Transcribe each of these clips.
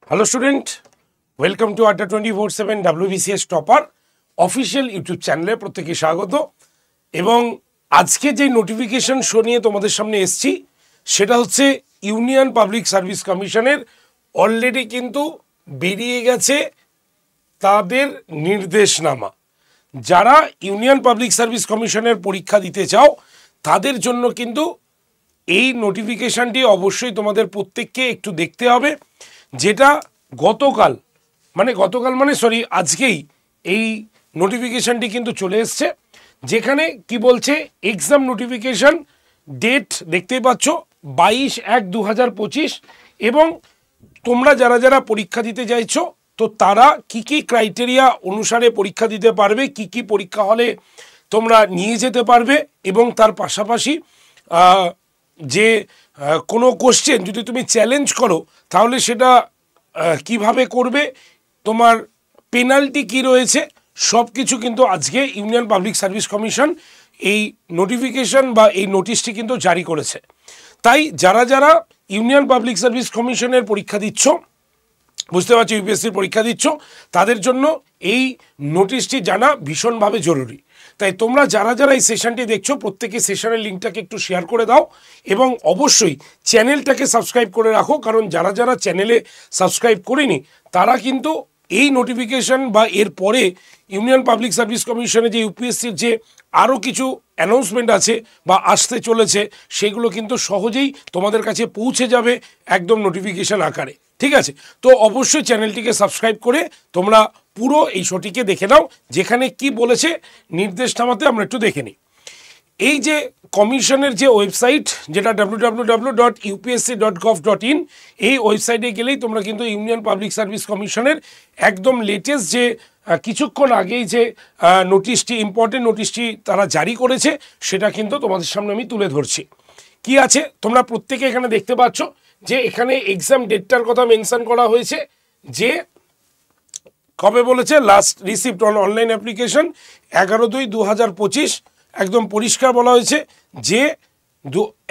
Hello student, welcome to আড্ডা 24/7 WBCS topper official YouTube চ্যানেলে প্রত্যেকে স্বাগত। এবং আজকে যে নোটিফিকেশন শো নিয়ে তোমাদের সামনে এসছি সেটা হচ্ছে ইউনিয়ন পাবলিক সার্ভিস কমিশনের অলরেডি কিন্তু বেরিয়ে গেছে তাদের নির্দেশনামা। যারা ইউনিয়ন পাবলিক সার্ভিস কমিশনের পরীক্ষা দিতে চাও তাদের জন্য কিন্তু এই নোটিফিকেশানটি অবশ্যই তোমাদের প্রত্যেককে একটু দেখতে হবে, যেটা গতকাল মানে আজকেই এই নোটিফিকেশানটি কিন্তু চলে এসছে, যেখানে কি বলছে এক্সাম নোটিফিকেশান ডেট দেখতেই পাচ্ছ 22/1/2025 এবং তোমরা যারা যারা পরীক্ষা দিতে চাইছো তো তারা কি কি ক্রাইটেরিয়া অনুসারে পরীক্ষা দিতে পারবে, কি কি পরীক্ষা হলে তোমরা নিয়ে যেতে পারবে এবং তার পাশাপাশি যে কোনো কোশ্চেন যদি তুমি চ্যালেঞ্জ করো তাহলে সেটা কিভাবে করবে, তোমার পেনাল্টি কি রয়েছে, সব কিছু কিন্তু আজকে ইউনিয়ন পাবলিক সার্ভিস কমিশন এই নোটিফিকেশন বা এই নোটিশটি কিন্তু জারি করেছে। তাই যারা যারা ইউনিয়ন পাবলিক সার্ভিস কমিশনের পরীক্ষা দিচ্ছ, বুঝতে পারছো ইউপিএসসির পরীক্ষা দিচ্ছ, তাদের জন্য এই নোটিশটি জানা ভীষণভাবে জরুরি। তাই তোমরা যারা যারা এই সেশনটি দেখছো প্রত্যেকে সেশনের লিঙ্কটাকে একটু শেয়ার করে দাও এবং অবশ্যই চ্যানেলটাকে সাবস্ক্রাইব করে রাখো, কারণ যারা যারা চ্যানেলে সাবস্ক্রাইব করেনি তারা কিন্তু এই নোটিফিকেশন বা এর পরে ইউনিয়ন পাবলিক সার্ভিস কমিশনে যে ইউপিএসসির যে আরও কিছু অ্যানাউন্সমেন্ট আছে বা আসতে চলেছে সেগুলো কিন্তু সহজেই তোমাদের কাছে পৌঁছে যাবে একদম নোটিফিকেশন আকারে। ঠিক আছে, তো অবশ্যই চ্যানেলটিকে সাবস্ক্রাইব করে তোমরা পুরো এই শোটিকে দেখে নাও, যেখানে কি বলেছে নির্দেশনামাতে আমরা একটু দেখে নিই। এই যে কমিশনের যে ওয়েবসাইট যেটা www.upsc.gov.in, এই ওয়েবসাইটে গেলেই তোমরা কিন্তু ইউনিয়ন পাবলিক সার্ভিস কমিশনের একদম লেটেস্ট যে কিছুক্ষণ আগেই যে নোটিশটি ইম্পর্টেন্ট নোটিশটি তারা জারি করেছে সেটা কিন্তু তোমাদের সামনে আমি তুলে ধরছি। কি আছে তোমরা প্রত্যেকে এখানে দেখতে পাচ্ছ যে এখানে এক্সাম ডেটটার কথা মেনশন করা হয়েছে, যে কবে বলেছে last receipt on online application 11/2/2025, একদম পরিষ্কার বলা হয়েছে যে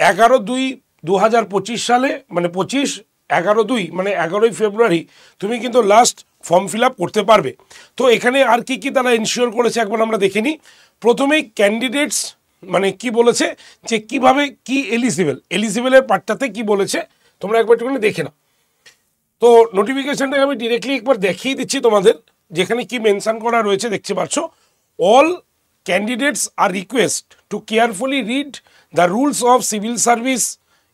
11/2/2025 সালে মানে 11/2 মানে 11ই ফেব্রুয়ারি তুমি কিন্তু লাস্ট ফর্ম ফিল আপ করতে পারবে। তো এখানে আর কি কি তারা এনশিওর করেছে একবার আমরা দেখে নিই। প্রথমেই ক্যান্ডিডেটস মানে কি বলেছে যে কিভাবে কি এলিজিবলের পার্টটাতে কি বলেছে তোমরা একবার একটুখানি দেখে নাও। তো নোটিফিকেশনটাকে আমি ডিরেক্টলি একবার দেখিয়ে দিচ্ছি তোমাদের, যেখানে কি মেনশন করা রয়েছে দেখতে পাচ্ছ। All candidates are request to carefully read the rules of civil service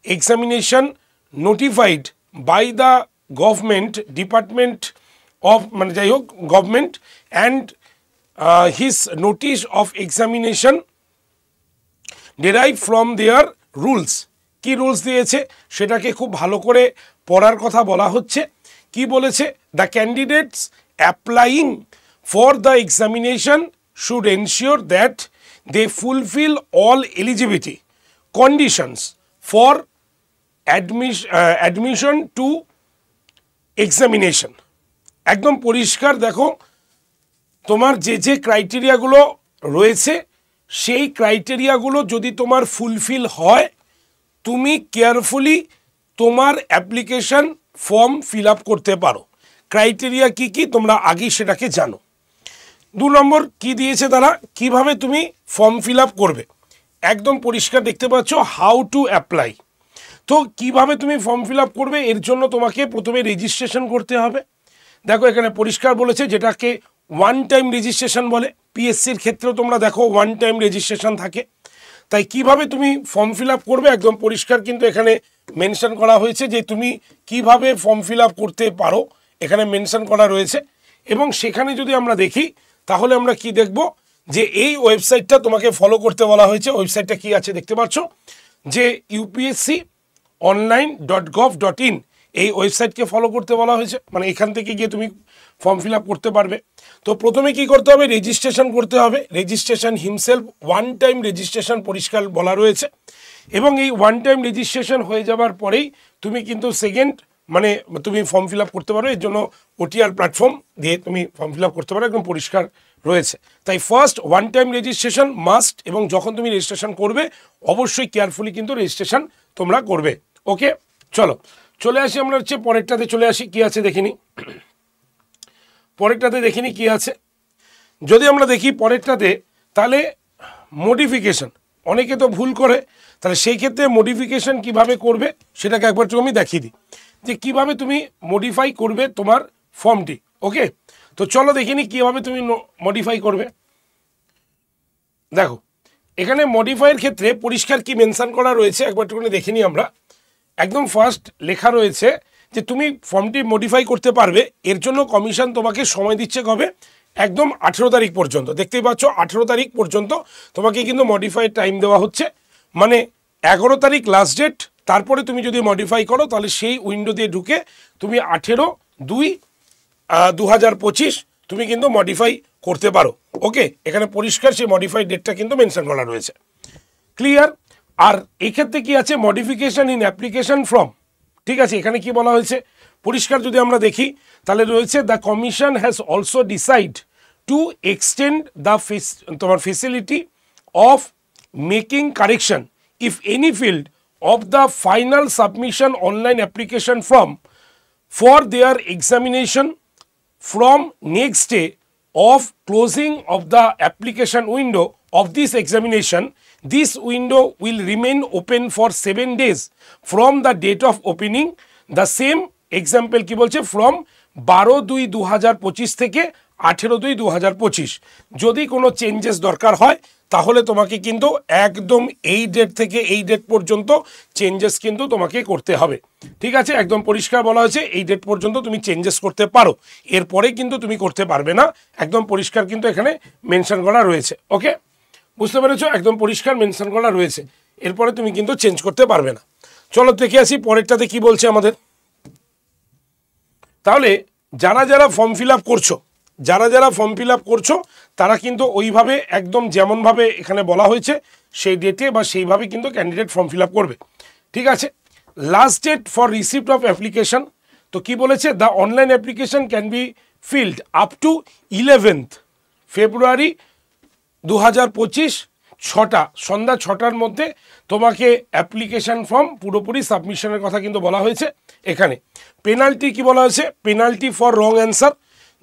examination notified by the government department of মানে যাই হোক government and his notice of examination derive from their rules. কি রুলস দিয়েছে সেটাকে খুব ভালো করে পড়ার কথা বলা হচ্ছে। কি বলেছে, the candidates applying for the examination should ensure that they fulfil all eligibility conditions for admission to examination. একদম পরিষ্কার দেখো, তোমার যে যে ক্রাইটেরিয়াগুলো রয়েছে সেই ক্রাইটেরিয়াগুলো যদি তোমার ফুলফিল হয় তুমি কেয়ারফুলি তোমার অ্যাপ্লিকেশন ফর্ম ফিল আপ করতে পারো। ক্রাইটেরিয়া কি কি তোমরা আগেই সেটাকে জানো। 2 নম্বর কি দিয়েছে তারা, কিভাবে তুমি ফর্ম ফিল আপ করবে, একদম পরিষ্কার দেখতে পাচ্ছ হাউ টু অ্যাপ্লাই। তো কিভাবে তুমি ফর্ম ফিল আপ করবে এর জন্য তোমাকে প্রথমে রেজিস্ট্রেশন করতে হবে। দেখো এখানে পরিষ্কার বলেছে যেটাকে ওয়ান টাইম রেজিস্ট্রেশন বলে, পিএসসির ক্ষেত্রেও তোমরা দেখো ওয়ান টাইম রেজিস্ট্রেশন থাকে। তাই কিভাবে তুমি ফর্ম ফিল আপ করবে একদম পরিষ্কার কিন্তু এখানে মেনশন করা হয়েছে যে তুমি কিভাবে ফর্ম ফিল আপ করতে পারো এখানে মেনশন করা রয়েছে। এবং সেখানে যদি আমরা দেখি তাহলে আমরা কি দেখব যে এই ওয়েবসাইটটা তোমাকে ফলো করতে বলা হয়েছে। ওয়েবসাইটটা কি আছে দেখতে পাচ্ছ যে upsconline.gov.in, এই ওয়েবসাইটকে ফলো করতে বলা হয়েছে, মানে এখান থেকে গিয়ে তুমি ফর্ম ফিল আপ করতে পারবে। তো প্রথমে কি করতে হবে, রেজিস্ট্রেশন করতে হবে। Registration himself one time registration পরিষ্কার বলা রয়েছে। এবং এই ওয়ান টাইম রেজিস্ট্রেশন হয়ে যাওয়ার পরেই তুমি কিন্তু সেকেন্ড মানে তুমি ফর্ম ফিল আপ করতে পারো। এর জন্য ওটিআর প্ল্যাটফর্ম দিয়ে তুমি ফর্ম ফিল আপ করতে পারো, একদম পরিষ্কার রয়েছে। তাই first one time registration must, এবং যখন তুমি রেজিস্ট্রেশন করবে অবশ্যই কেয়ারফুলি কিন্তু রেজিস্ট্রেশন তোমরা করবে। ওকে, চলো চলে আসি আমরা হচ্ছে পরেরটাতে চলে আসি, কি আছে দেখিনি, পরেরটাতে দেখিনি কি আছে। যদি আমরা দেখি পরেরটাতে, তাহলে মডিফিকেশন, অনেকে তো ভুল করে, তাহলে সেই ক্ষেত্রে মডিফিকেশন কিভাবে করবে সেটাকে একবার আমি দেখিয়ে দিই যে কিভাবে তুমি মডিফাই করবে তোমার ফর্মটি। ওকে, তো চলো দেখিনি কিভাবে তুমি মডিফাই করবে। দেখো এখানে মডিফাইয়ের ক্ষেত্রে পরিষ্কার কি মেনশন করা রয়েছে একবার একটুখানি দেখে নিই আমরা। একদম ফার্স্ট লেখা রয়েছে যে তুমি ফর্মটি মডিফাই করতে পারবে, এর জন্য কমিশন তোমাকে সময় দিচ্ছে কবে, একদম 18 তারিখ পর্যন্ত। দেখতেই পাচ্ছ 18 তারিখ পর্যন্ত তোমাকে কিন্তু মডিফাই টাইম দেওয়া হচ্ছে, মানে 11 তারিখ লাস্ট ডেট। তারপরে তুমি যদি মডিফাই করো তাহলে সেই উইন্ডো দিয়ে ঢুকে তুমি 18/2/2025 তুমি কিন্তু মডিফাই করতে পারো। ওকে, এখানে পরিষ্কার সেই মডিফাই ডেটটা কিন্তু মেনশন করা রয়েছে, ক্লিয়ার। আর এক্ষেত্রে কি আছে, মডিফিকেশন ইন অ্যাপ্লিকেশন ফর্ম, ঠিক আছে। এখানে কি বলা হয়েছে পরিষ্কার যদি আমরা দেখি তাহলে রয়েছে the commission has also decide to extend the তোমার facility of making correction if any field of the final submission online application form for their examination from next day of closing of the application window of this examination. This window will remain open for 7 days from the date of opening. The same example কি বলছে, from 12/2/2025 থেকে 18/2/2025 যদি কোনো changes দরকার হয় তাহলে তোমাকে কিন্তু একদম এই ডেট থেকে এই ডেট পর্যন্ত চেঞ্জেস কিন্তু তোমাকে করতে হবে, ঠিক আছে। একদম পরিষ্কার বলা হয়েছে এই ডেট পর্যন্ত তুমি চেঞ্জেস করতে পারো, এরপরে কিন্তু তুমি করতে পারবে না, একদম পরিষ্কার কিন্তু এখানে মেনশন করা রয়েছে। ওকে, বুঝতে পেরেছো, একদম পরিষ্কার মেনশন করা রয়েছে, এরপরে তুমি কিন্তু চেঞ্জ করতে পারবে না। চলো দেখে আসি পরেরটাতে কি বলছে আমাদের। তাহলে যারা যারা ফর্ম ফিল আপ করছো, ফর্ম ফিল আপ করছো তারা কিন্তু ওইভাবে একদম যেমনভাবে এখানে বলা হয়েছে সেই ডেটে বা সেইভাবে কিন্তু ক্যান্ডিডেট ফর্ম ফিল আপ করবে, ঠিক আছে। Last date for receipt of application, তো কি বলেছে, the online application can be filled up to 11th February 2025 সন্ধ্যা 6টার মধ্যে তোমাকে অ্যাপ্লিকেশন ফর্ম পুরোপুরি সাবমিশনের কথা কিন্তু বলা হয়েছে। এখানে পেনাল্টি কি বলা হয়েছে, পেনাল্টি ফর রং অ্যান্সার,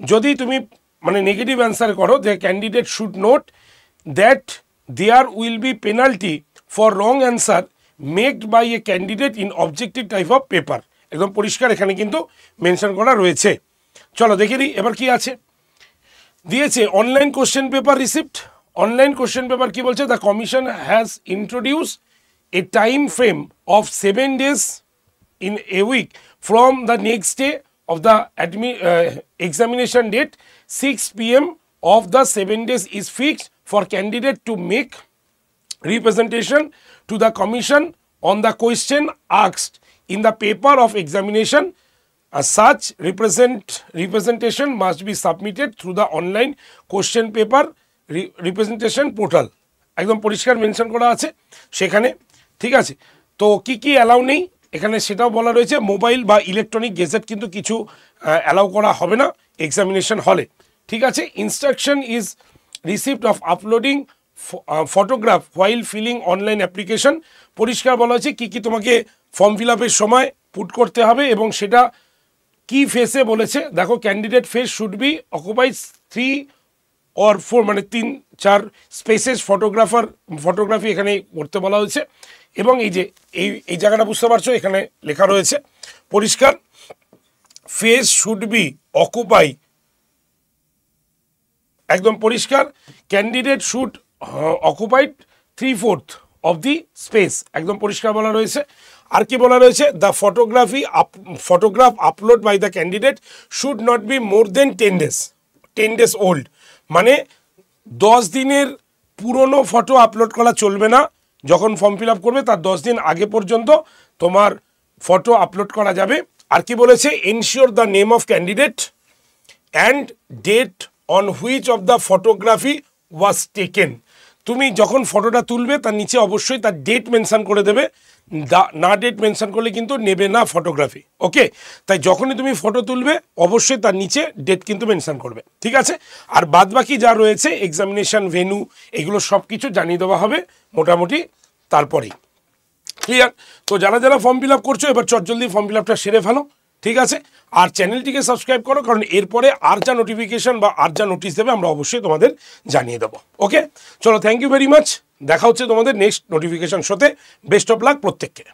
যদি তুমি মানে নেগেটিভ অ্যান্সার করো, the candidate should note that there will be penalty for wrong answer marked by a candidate in objective type of paper, একদম পরিষ্কার এখানে কিন্তু মেনশন করা রয়েছে। চলো দেখে নিই এবার কি আছে, দিয়েছে online question paper receipt. Online question paper কি বলছে, the commission has introduce A time frame of 7 days in a week from the next day of the examination date. 6 p.m. of the 7 days is fixed for candidate to make representation to the commission on the question asked in the paper of examination. Such representation must be submitted through the online question paper representation portal. একদম পরিষ্কার mention করা আছে সেখানে, ঠিক আছে। তো কি কি অ্যালাউ নেই এখানে সেটাও বলা রয়েছে, মোবাইল বা ইলেকট্রনিক গেজেট কিন্তু কিছু অ্যালাউ করা হবে না এক্সামিনেশন হলে, ঠিক আছে। Instruction is receipt of uploading photograph while filling online application, পরিষ্কার বলা হয়েছে কী কী তোমাকে ফর্ম ফিল আপের সময় পুট করতে হবে এবং সেটা কি ফেসে বলেছে। দেখো candidate face should be অকুপাইজ 3 or 4 মানে 3-4 স্পেসেস ফটোগ্রাফি এখানে করতে বলা হয়েছে। এবং এই যে এই জায়গাটা বুঝতে পারছো এখানে লেখা রয়েছে পরিষ্কার, ফেস শুড বি অকুপাই, একদম পরিষ্কার, candidate should occupied 3/4 of the space, একদম পরিষ্কার বলা রয়েছে। আর কি বলা রয়েছে, the photograph upload by the candidate should not be more than 10 days old, মানে 10 দিনের পুরনো ফটো আপলোড করা চলবে না, যখন ফর্ম ফিল আপ করবে তার 10 দিন আগে পর্যন্ত তোমার ফটো আপলোড করা যাবে। আর কি বলেছে, ensure the name of candidate and date on which of the photography was taken, তুমি যখন ফটোটা তুলবে তার নিচে অবশ্যই তার ডেট মেনশন করে দেবে, না ডেট মেনশন করলে কিন্তু নেবে না ফটোগ্রাফি। ওকে, তাই যখনই তুমি ফটো তুলবে অবশ্যই তার নিচে ডেট কিন্তু মেনশন করবে, ঠিক আছে। আর বাদবাকি যা রয়েছে এক্সামিনেশন ভেন্যু এগুলো সব কিছু জানিয়ে দেওয়া হবে মোটামুটি তারপরেই। ক্লিয়ার? তো যারা যারা ফর্ম ফিল আপ করছো এবার চটজলদি ফর্ম ফিল আপটা সেরে ফেলো, ঠিক আছে? আর চ্যানেলটিকে সাবস্ক্রাইব করো, কারণ এরপরে আর যা নোটিফিকেশন বা আর যা নোটিশ দেবে আমরা অবশ্যই তোমাদের জানিয়ে দেবো। ওকে, চলো, থ্যাংক ইউ ভেরি মাচ। দেখা হচ্ছে তোমাদের নেক্সট নোটিফিকেশন শোতে। বেস্ট অফ লাক প্রত্যেককে।